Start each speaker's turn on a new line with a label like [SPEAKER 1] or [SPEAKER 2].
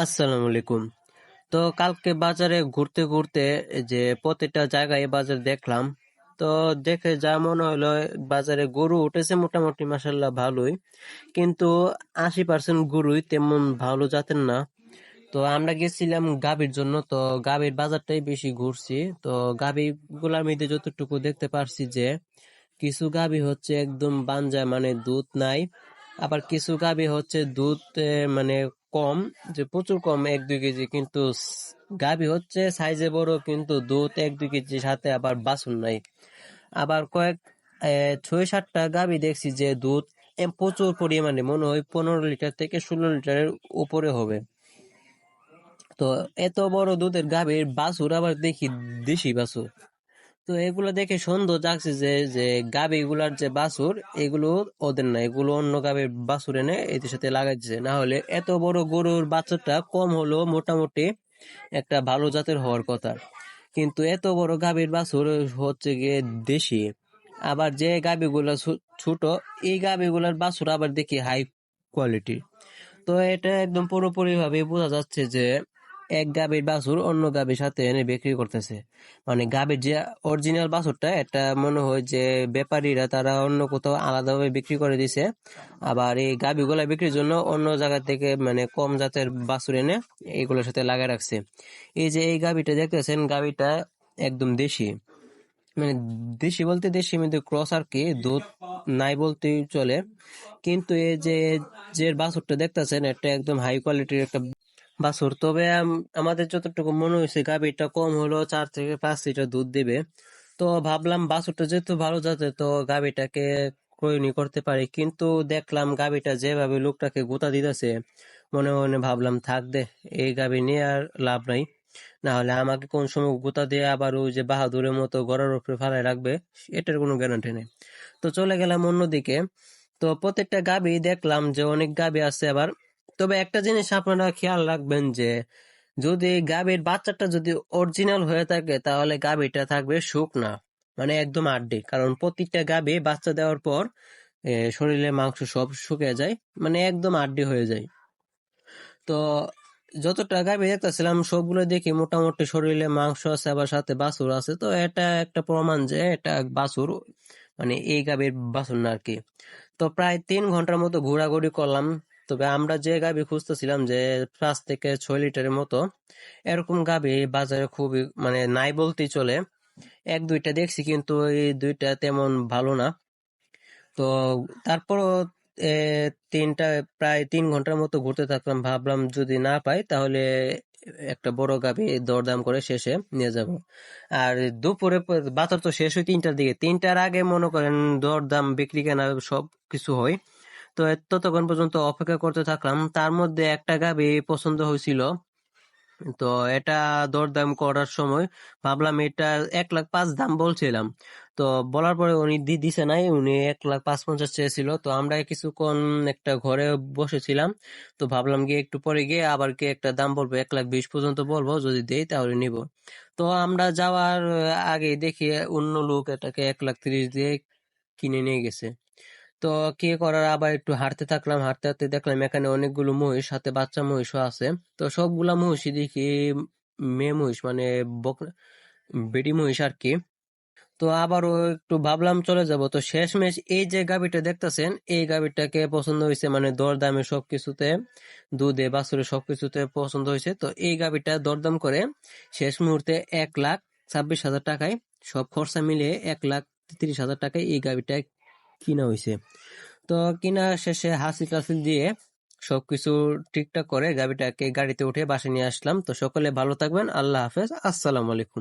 [SPEAKER 1] আসসালামু আলাইকুম। তো কালকে বাজারে ঘুরতে ঘুরতে এই যে প্রতিটা জায়গায় বাজার দেখলাম। তো দেখে যা মনে হলো, বাজারে গরু উঠেছে মোটামুটি মাসাল্লাহ ভালোই, কিন্তু 80% গরুই তেমন ভালো জাতের না। তো আমরা গেছিলাম গাভীর জন্য, তো গাভীর বাজারটাই বেশি ঘুরছি। তো গাভী গুলার মধ্যে যতটুকু দেখতে পারছি যে কিছু গাভী হচ্ছে একদম বানজা, মানে দুধ নাই। আবার কিছু গাভী হচ্ছে দুধ মানে কম, যে প্রচুর কম, 1-2 কেজি, কিন্তু গাভী হচ্ছে সাইজে বড়, কিন্তু দুধ 1-2 কেজির সাথে আবার বাছুর নাই। আবার কয়েক 6-7টা গাভী দেখছি যে দুধ প্রচুর পরিমাণে, মনে হয় 15 লিটার থেকে 16 লিটারের উপরে হবে। তো এত বড় দুধের গাভীর বাছুর আবার দেখি দেশি বাছুর। তো এগুলো দেখে সন্দেহ জাগছে যে যে গাভী গুলার যে বাছুর, এগুলো ওদের না, এগুলো অন্য গাভীর বাছুর এনে এদের সাথে লাগাইছে। না হলে এত বড় গরুর বাছুরটা কম হলো মোটামুটি একটা ভালো জাতের হওয়ার কথা, কিন্তু এত বড় গাভীর বাছুর হচ্ছে গিয়ে দেশি। আবার যে গাভীগুলো ছোট, এই গাভীগুলার বাছুর আবার দেখি হাই কোয়ালিটি। তো এটা একদম পুরোপুরি ভাবে বোঝা যাচ্ছে যে এক গাভীর বাছুর অন্য গাভীর সাথে এনে বিক্রি করতেছে। মানে গাভীর যে অরিজিনাল বাছুরটা, এটা মনে হয় যে ব্যাপারীরা তারা অন্য কোথাও আলাদাভাবে বিক্রি করে দিছে। আবার এই গাভীগুলা বিক্রির জন্য অন্য জায়গা থেকে মানে কম জাতের বাছুর এনে এগুলোর সাথে লাগায় রাখছে। এই যে এই গাভীটা দেখতেছেন, গাভীটা একদম দেশি। মানে দেশি বলতে দেশি মধ্যে ক্রস আর কি, দুধ নাই বলতেই চলে। কিন্তু এই যে যে বাছুরটা দেখতেছেন, এটা একদম হাই কোয়ালিটির একটা বাছুর। তবে আমাদের যতটুকু মনে হয়েছে গাভীরটা কম হলো 4 থেকে 5 লিটার দুধ দিবে। তো ভাবলাম বাছুরটা যেহেতু ভালো জাতের, তো গাভীটাকে ক্রয়নি করতে পারি। কিন্তু দেখলাম গাভীটা যেভাবে লোকটাকে গোতা দিতেছে, মনে মনে ভাবলাম থাক দে, এই গাভী নিয়ে আর লাভ নাই। না হলে আমাকে কোন সময় গোতা দিয়ে আবার ওই যে বাহাদুরের মতো গড়ার উপরে ফালায় রাখবে, এটার কোনো গ্যারান্টি নেই। তো চলে গেলাম অন্যদিকে। তো প্রত্যেকটা গাভী দেখলাম যে অনেক গাভী আছে আবার। তবে একটা জিনিস আপনারা খেয়াল রাখবেন যে যদি গাভীর বাচ্চাটা যদি অরিজিনাল হয়ে থাকে, তাহলে গাভীটা থাকবে শুকনা, মানে একদম আড্ডি। কারণ প্রত্যেকটা গাভী বাচ্চা দেওয়ার পর শরীরে মাংস সব শুকিয়ে যায়, মানে একদম আড্ডি হয়ে যায়। তো যতটা গাভী দেখতেছিলাম সবগুলো দেখি মোটামুটি শরীরে মাংস আছে, আবার সাথে বাছুর আছে। তো এটা একটা প্রমাণ যে এটা বাছুর, মানে এই গাভীর বাছুর না আর কি। তো প্রায় 3 ঘন্টার মতো ঘোরাঘুরি করলাম। তবে আমরা যে গাভী খুঁজতেছিলাম যে 5 থেকে 6 লিটারের মতো, এরকম গাভী বাজারে খুবই মানে নাই বলতেই চলে। 1-2টা দেখছি, কিন্তু এই দুইটা তেমন ভালো না। তো তারপরও এ, প্রায় 3 ঘন্টার মতো ঘুরতে থাকলাম। ভাবলাম যদি না পাই তাহলে একটা বড় গাভী দরদাম করে শেষে নিয়ে যাব। আর দুপুরে বাজার তো শেষ হয় 3টার দিকে, 3টার আগে মনে করেন দরদাম বিক্রি কেনা সব কিছু হয়। তো ততক্ষণ পর্যন্ত অপেক্ষা করতে থাকলাম। তার মধ্যে একটা গাভী পছন্দ হয়েছিল। তো এটা দরদাম করার সময় ভাবলাম এটা 1,05,000 দাম বলছিলাম। তো বলার পরে উনি দিছে নাই, উনি 1,05,50,000 চেয়েছিল। তো আমরা কিছুক্ষণ একটা ঘরে বসেছিলাম। তো ভাবলাম গিয়ে একটু পরে গিয়ে আবার কি একটা দাম বলবো, 1,20,000 পর্যন্ত বলবো, যদি দেই তাহলে নিব। তো আমরা যাওয়ার আগে দেখি অন্য লোক এটাকে 1,30,000 দিয়ে কিনে নিয়ে গেছে। তো কি করার, আবার একটু হাঁটতে থাকলাম। হাঁটতে হাঁটতে দেখলাম এখানে অনেকগুলো মহিষ, সাথে বাচ্চা মহিষও আছে। তো সবগুলা মহিষই দেখি মেয়ে মহিষ, মানে বক বেটি মহিষ আর কি। তো আবারও একটু ভাবলাম চলে যাব। তো শেষমেশ এই যে গাভীটা দেখতেছেন, এই গাভীটাকে পছন্দ হয়েছে, মানে দরদামে সবকিছুতে, দুধে বাছুরে সবকিছুতে পছন্দ হয়েছে। তো এই গাভীটা দরদাম করে শেষ মুহূর্তে 1,26,000 টাকায়, সব খরচা মিলিয়ে 1,30,000 টাকায় এই গাভীটা কিনা হয়েছে। তো কিনা শেষে হাসি টাসি দিয়ে সবকিছু ঠিকঠাক করে গাড়িটাকে গাড়িতে উঠে বাসায় নিয়ে আসলাম। তো সকলে ভালো থাকবেন, আল্লাহ হাফেজ, আসসালামু আলাইকুম।